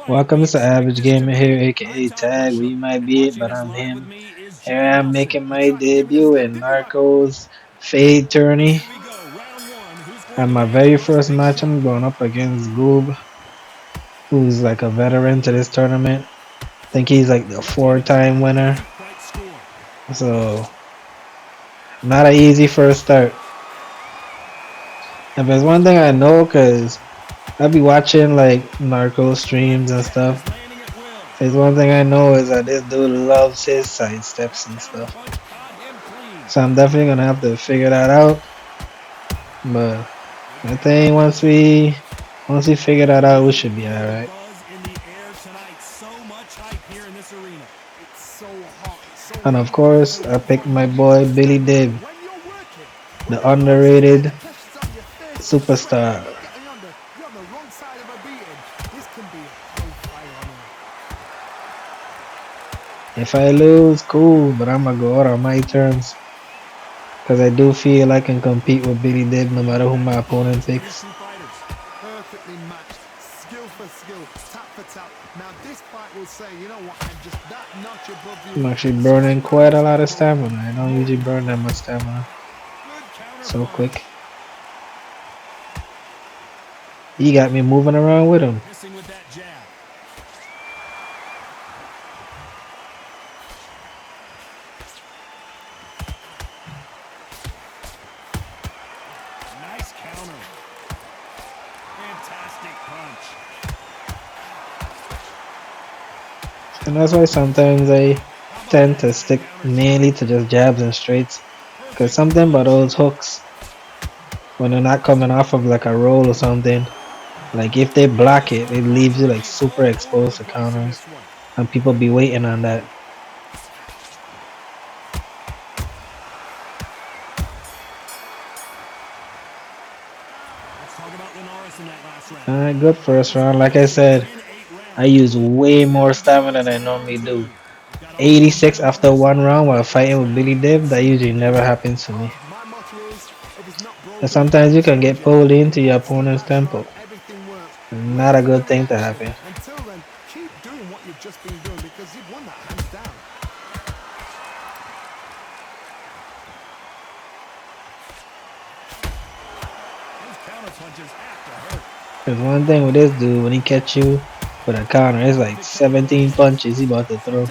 Welcome to Average Gamer here, aka Tag. We might be it, but I'm him. Here I am making my debut in Narcos Fade Tourney. And my very first match, I'm going up against Goob, who's like a veteran to this tournament. I think he's like the 4-time winner. So, not an easy first start. And there's one thing I know, cause I be watching like Narcos streams and stuff. There's one thing I know is that this dude loves his side steps and stuff. So I'm definitely gonna have to figure that out. But I think once we figure that out, we should be alright. And of course, I picked my boy Billy Dib, the underrated superstar. If I lose, cool, but I'm gonna go out on my terms. Because I do feel I can compete with Billy Dib no matter who my opponent picks. Perfectly matched, skill for skill, tap for tap. Now this fight will say, you know what, I'm just that notch above you. I'm actually burning quite a lot of stamina. I don't usually burn that much stamina so quick. He got me moving around with him. And that's why sometimes I tend to stick mainly to just jabs and straights. Because something about those hooks, when they're not coming off of like a roll or something, like if they block it, it leaves you like super exposed to counters. And people be waiting on that. Alright, good first round. Like I said, I use way more stamina than I normally do. 86 after one round while fighting with Billy Dib, that usually never happens to me. And sometimes you can get pulled into your opponent's tempo. Not a good thing to happen. Until then, keep doing what you've just been doing because you've won that hands down. There's one thing with this dude, when he catch you with a counter, it's like 17 punches he about to throw.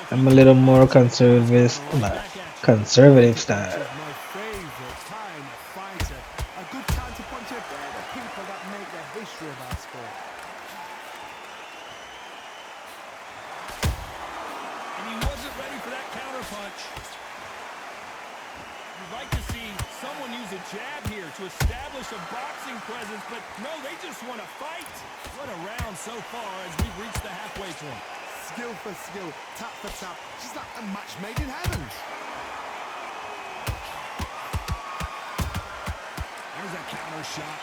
I'm a little more conservative style. A good counter puncher, they're the people that make the history of our sport. And he wasn't ready for that counter punch. You'd like to see someone use a jab here to establish a boxing presence, but no, they just want to fight. What a round so far as we've reached the halfway point. Skill for skill, tap for tap, just like a match made in heaven. There's a counter shot.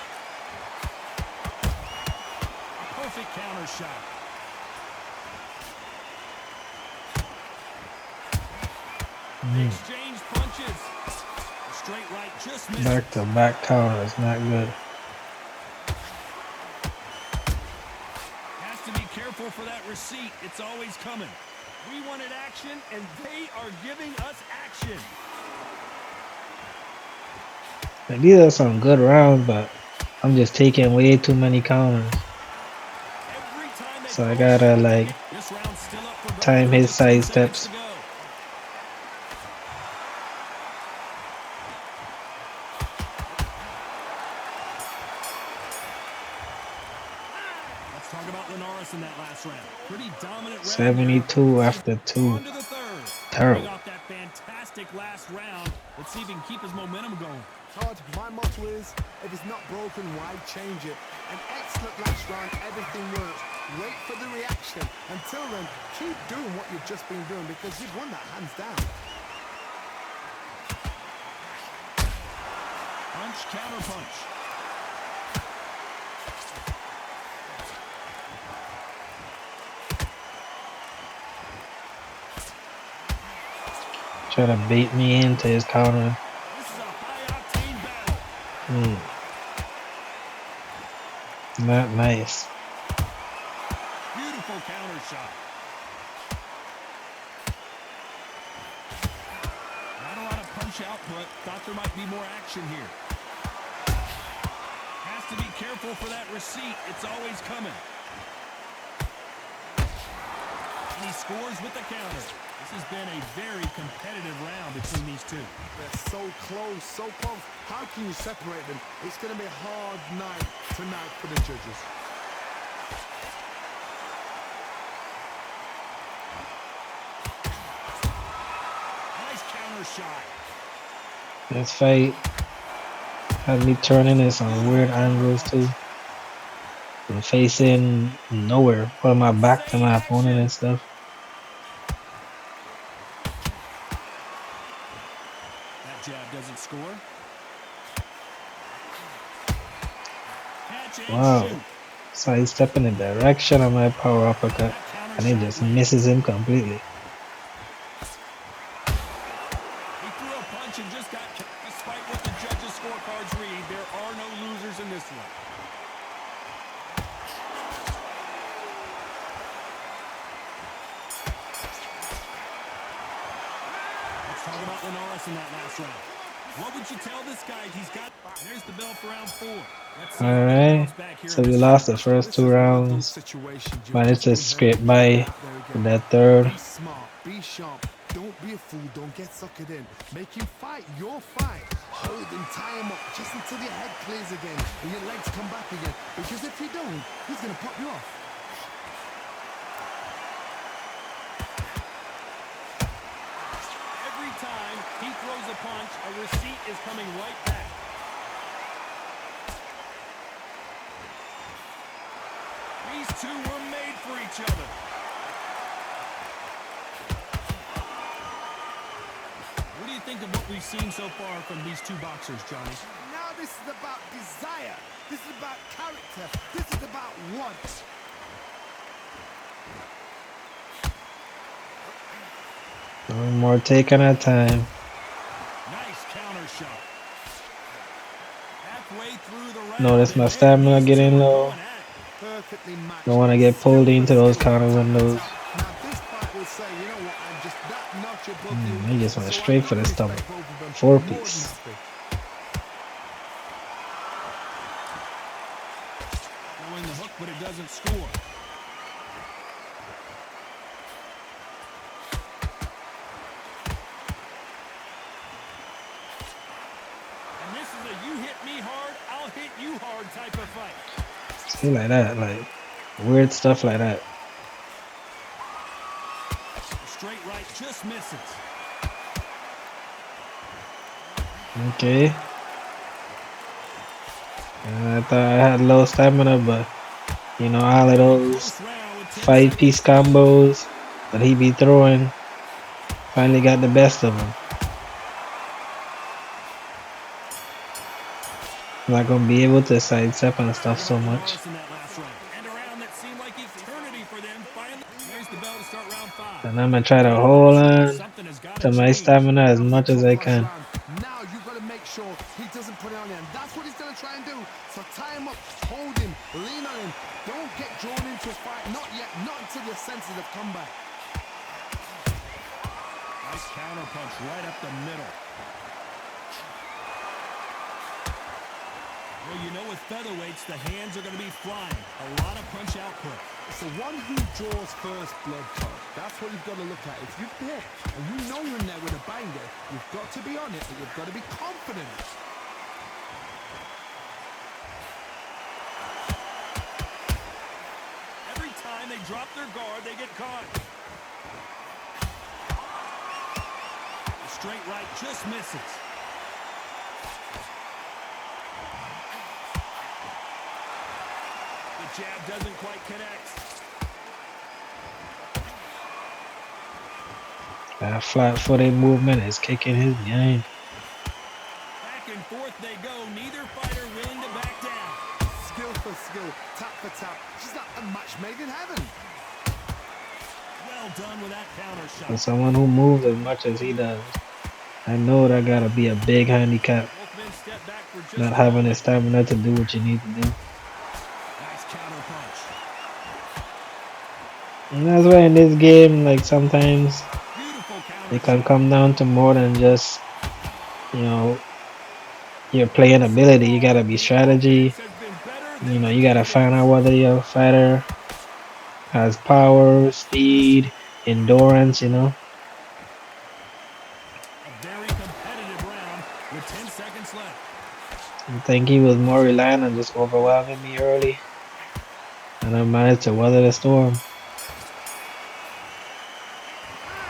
Perfect counter shot. They exchange punches. A straight right just missed. Back to back counter is not good. Has to be careful for that receipt. It's always coming. We wanted action, and they are giving us action. Like, these are some good rounds, but I'm just taking way too many counters. So I gotta like time his side steps. Let's talk about Linares in that last round. Pretty dominant round. 72 after 2. Terrible. Off that fantastic last round. Let's see if he can keep his momentum going. Todd, my motto is, if it's not broken, why change it? An excellent last round, everything works. Wait for the reaction. Until then, keep doing what you've just been doing because you've won that hands down. Punch, counter punch. Try to bait me into his counter. This is a high-octane battle. Not nice. Beautiful counter shot. Not a lot of punch output. Thought there might be more action here. Has to be careful for that receipt. It's always coming. And he scores with the counter. This has been a very competitive round between these two. They're so close, so close. How can you separate them? It's going to be a hard night tonight for the judges. Nice counter shot. This fight had me turning this on weird angles too. I'm facing nowhere, putting my back to my opponent and stuff. That jab doesn't score. Catch and Wow. shoot. So he step in the direction of my power uppercut and he just misses him completely. He threw a punch and just got, despite what the judges' scorecards read, there are no losers in this one. Let's talk about Linares in that last round. What would you tell this guy? He's got, there's the bell for round 4. Let's see if he can Alright, bounce back here so in we this lost the round. first This 2 is one of those rounds. situations you've Managed to just been scrape hurt by there again. in that third. Be smart, be sharp, don't be a fool, don't get suckered in. Make him fight your fight. Hold him, tie him up, just until your head clears again and your legs come back again. Because if you don't, he's going to pop you off. Every time he throws a punch, a receipt is coming right back. These two were made for each other. What do you think of what we've seen so far from these two boxers, Johnny? Now this is about desire. This is about character. This is about want. One more taking our time. Nice counter shot. Halfway through the round. Notice my and stamina these two getting are low. going at it. Perfectly matched. Don't want to get Skill pulled for into those skill, counter tap for windows. tap. Now this fight will say, you know what, I'm just that notch above you. He just went So straight I've for got the to stomach. respect both of them 4 more than piece. happy. Throwing the hook, but it doesn't score. And this is a you hit me hard, I'll hit you hard type of fight. See, like that, like weird stuff like that. Straight right just misses. Okay. I thought I had low stamina, but you know, all of those Close round with 10 5-piece seconds to go. combos that he be throwing finally got the best of him. I'm not gonna be able to sidestep and stuff so much. In that last round. And a round that seemed like eternity for them. Finally, there's the bell to start round 5. And I'm gonna try to hold on Something has got to to my change. stamina as That was much a as top I class can. round. Now you've got to make sure he doesn't put it on you. And that's what he's going to try and do. So tie him up, hold him, lean on him. Don't get drawn into a fight. Not yet. Not until your senses have come back. Nice counter punch right up the middle. Well, you know with featherweights, the hands are going to be flying. A lot of punch output. It's the one who draws first blood, Todd. That's what you've got to look at. If you're hit and you know you're in there with a banger, you've got to be on it, but you've got to be confident. Every time they drop their guard, they get caught. The straight right just misses. The jab doesn't quite connect. That flat-footed movement is kicking his game. Back and forth they go. Neither fighter willing to back down. Skill for skill, tap for tap. Just like a match made in heaven. Well done with that counter For shot. someone who moves as much as he does, I know that gotta be a big handicap. Both men step back for just Not a having the moment. stamina to do what you need to do. Nice And that's why in this game, like sometimes Beautiful counter it can shot. come down to more than just, you know, your playing So ability. You far, gotta be the offense strategy. has been better You than know, the you gotta find out defense. whether your fighter has power, speed, endurance. You know, A very competitive round with 10 seconds left. I think he was more reliant on just overwhelming me early, and I managed to weather the storm.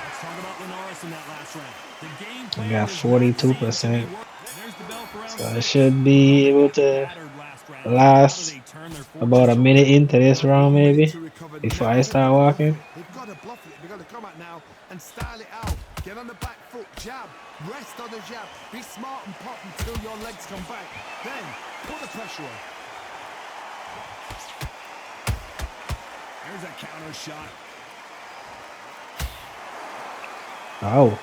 Let's talk about Linares in that last round. The game I plan got does not seem to be 42%, working. There's the bell for round so I 6. should Well, be they able got to battered last round. How do last they turn their about a fortunes minute around? into this Have round, one minute maybe to recover. before Never I let start them bluff walking. it. They've got to bluff it. They've got to come out now and style it out. Get on the back foot, jab, rest on the jab. Be smart and pop until your legs come back. Then put the pressure on. There's a counter shot. Oh,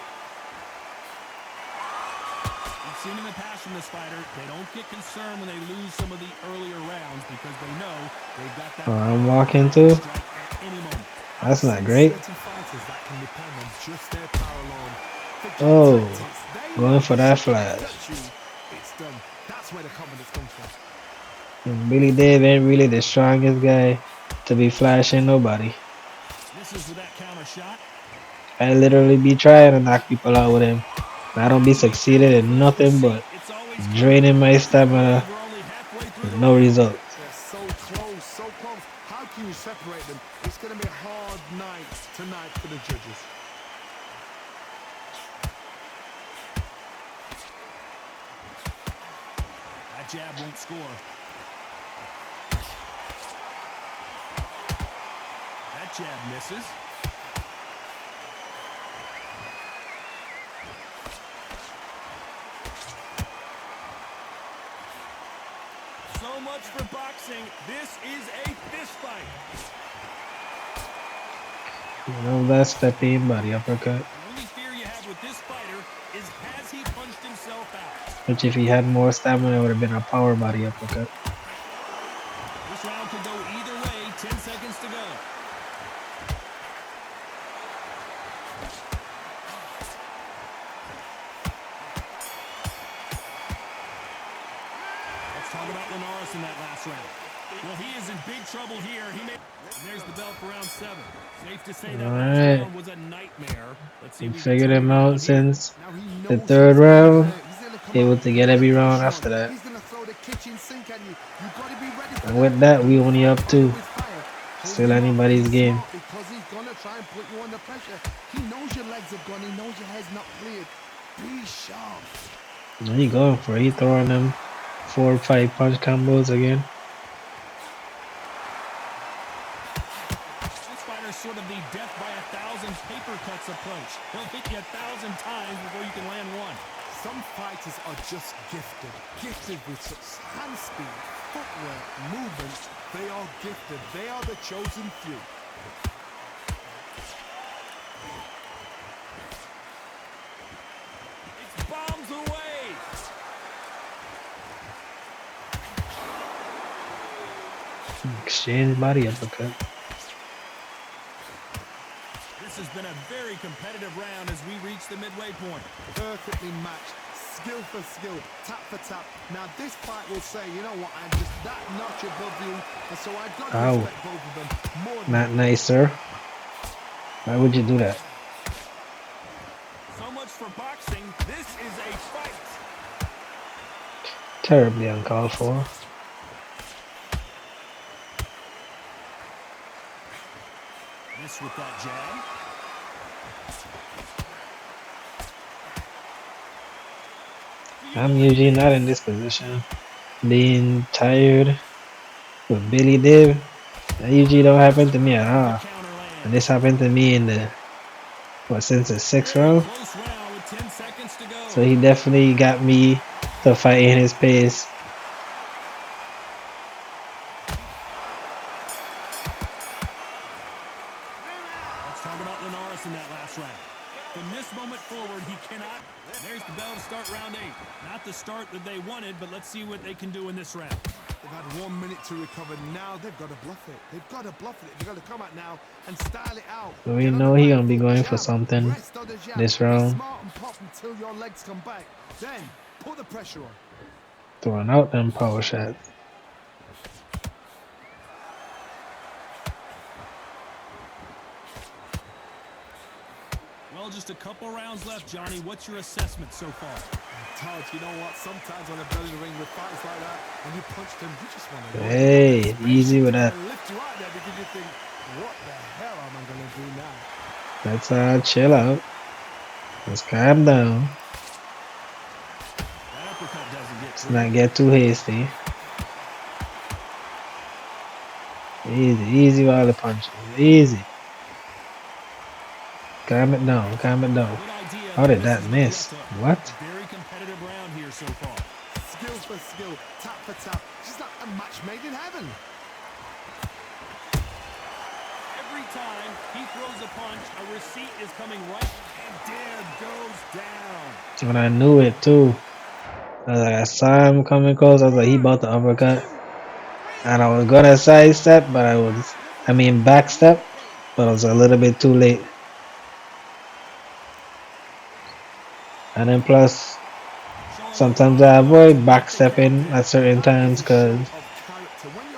We've seen in the past from this fighter, they don't get concerned when they lose some of the earlier rounds because they know they've got that I'm power walking ready to too. strike at any moment. I've That's not seen great. certain fighters that can depend on just their power alone. Forget Oh, tactics. They going know for the that second they flash. touch you, it's done. That's where the confidence comes from. And Billy Dave ain't really the strongest guy to be flashing nobody. Misses with that counter shot. I literally be trying to knock people out with him. I don't be To be fair to succeeded the in folks in the nothing seat, but it's always fun. draining my I can't believe stamina we're only halfway through with the no round. results. They're so close, so close. How can you separate them? It's going to be a hard night tonight for the judges. That jab won't score. That jab misses. So much for boxing. This is a fist fight. You know that stepping body uppercut. The only fear you have with this fighter is has he punched himself out? Which if he had more stamina, it would have been a power body uppercut. This round could go either way. 10 seconds to go. Let's talk about Linares in that last round. Well, he is in big trouble here. There's the bell for round 7. Safe to say that last Alright. round was a nightmare. Let's see I if we can figured turn it him out around here. since Now he the knows third he's been round. hurt. He's going to come out, Able to get put the every round pressure on. after that. He's going to throw the kitchen sink at you. You've got to be ready for And that. with that, When we you only fight up fire 2. with fire, hold Still him off. Be anybody's game. smart because he's going to try and put you under pressure. He knows your legs have gone. He knows your head's not cleared. Be sharp. What are you going for? He throwing them 4 or 5 punch combos again. This fighter's sort of the death by 1,000 paper cuts approach. He'll hit you 1,000 times before you can land one. Some fighters are just gifted. Gifted with such hand speed, footwork, movement. They are gifted. They are the chosen few. It's bombs away. Exchange body uppercut. This has been a very competitive round as we reach the midway point. Perfectly matched, skill for skill, tap for tap. Now this fight will say, you know what, I'm just that notch above you, and so I've got to Ow. respect both of them more than Not nice, sir. Why would you do that? So much for boxing. This is a fight. Terribly uncalled for. Miss with that jab. I'm usually not in this position. Being tired with Billy Div. That usually don't happen to me at The all. counter And this lands. happened to me in the since the 6th Very round. close round with 10 seconds to go. So he definitely got me to fight in his pace. Let's talk about Linares in that last round. From this moment forward, he cannot. There's the bell to start round 8. Not the start that they wanted, but let's see what they can do in this round. They've had 1 minute to recover. Now they've got to bluff it. They've got to bluff it. They've got to come out now and style it out. So we Get on the know he right gonna be foot, going for jab, something rest on the jab. this Be round. smart and pop until your legs come back. Then put the pressure on. Throwing out them power shots. Well, just a couple rounds left, Johnny. What's your assessment so far? Todd, you know what? Sometimes when I've done in the ring with fights like that, when you punch them, you just want to Hey, easy with that. lift you out there because you think, what the hell am I going to do now? Let's chill out. Let's calm down. That uppercut doesn't get Let's through. not get too hasty. Easy while the punches. Easy. Calm it down. Calm it down. Good idea. How did Misses that with the miss? left hook. What? Very competitive round here so far. Skill for skill, tap for tap. She's like a match made in heaven. Every time he throws a punch, a receipt is coming right, and there goes down. When I knew it too. I saw him coming close. I was like, he about to uppercut. And I was gonna sidestep, but I mean backstep, but I was a little bit too late. And then plus, sometimes I avoid backstepping at certain times because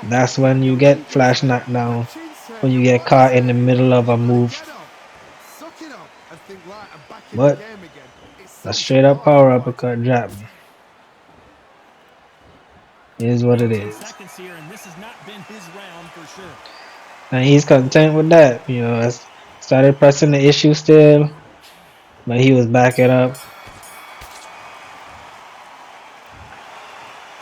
that's when you get flash knocked down, when you get caught in the middle of a move. But a straight up power uppercut dropped me. It is what it 10 is. seconds here, and this has not been his round for sure. And he's content with that. You know, I started pressing the issue still, but he was backing up.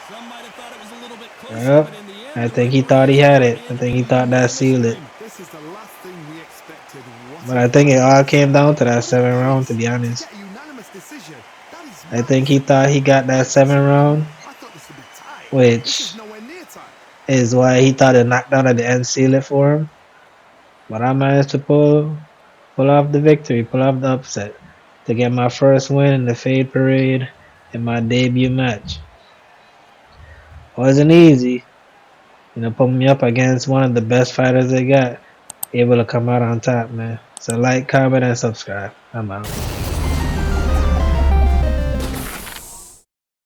Some might have thought it was a little bit closer, Yep. but in the end, I the think he thought he referees had were it. I in think a he thought that unanimous sealed it. agreement. This is the last thing we expected. What But I think it all came down to that 7th round, to be honest. get a unanimous decision. That is I think he thought he got that 7th round, I thought this would be tight. This which is nowhere near tight. is why he thought the knockdown at the end sealed it for him. But I managed to pull off the victory, pull off the upset to get my first win in the Fade Parade in my debut match. Wasn't easy, put me up against one of the best fighters they got, able to come out on top, man. So like, comment, and subscribe. I'm out.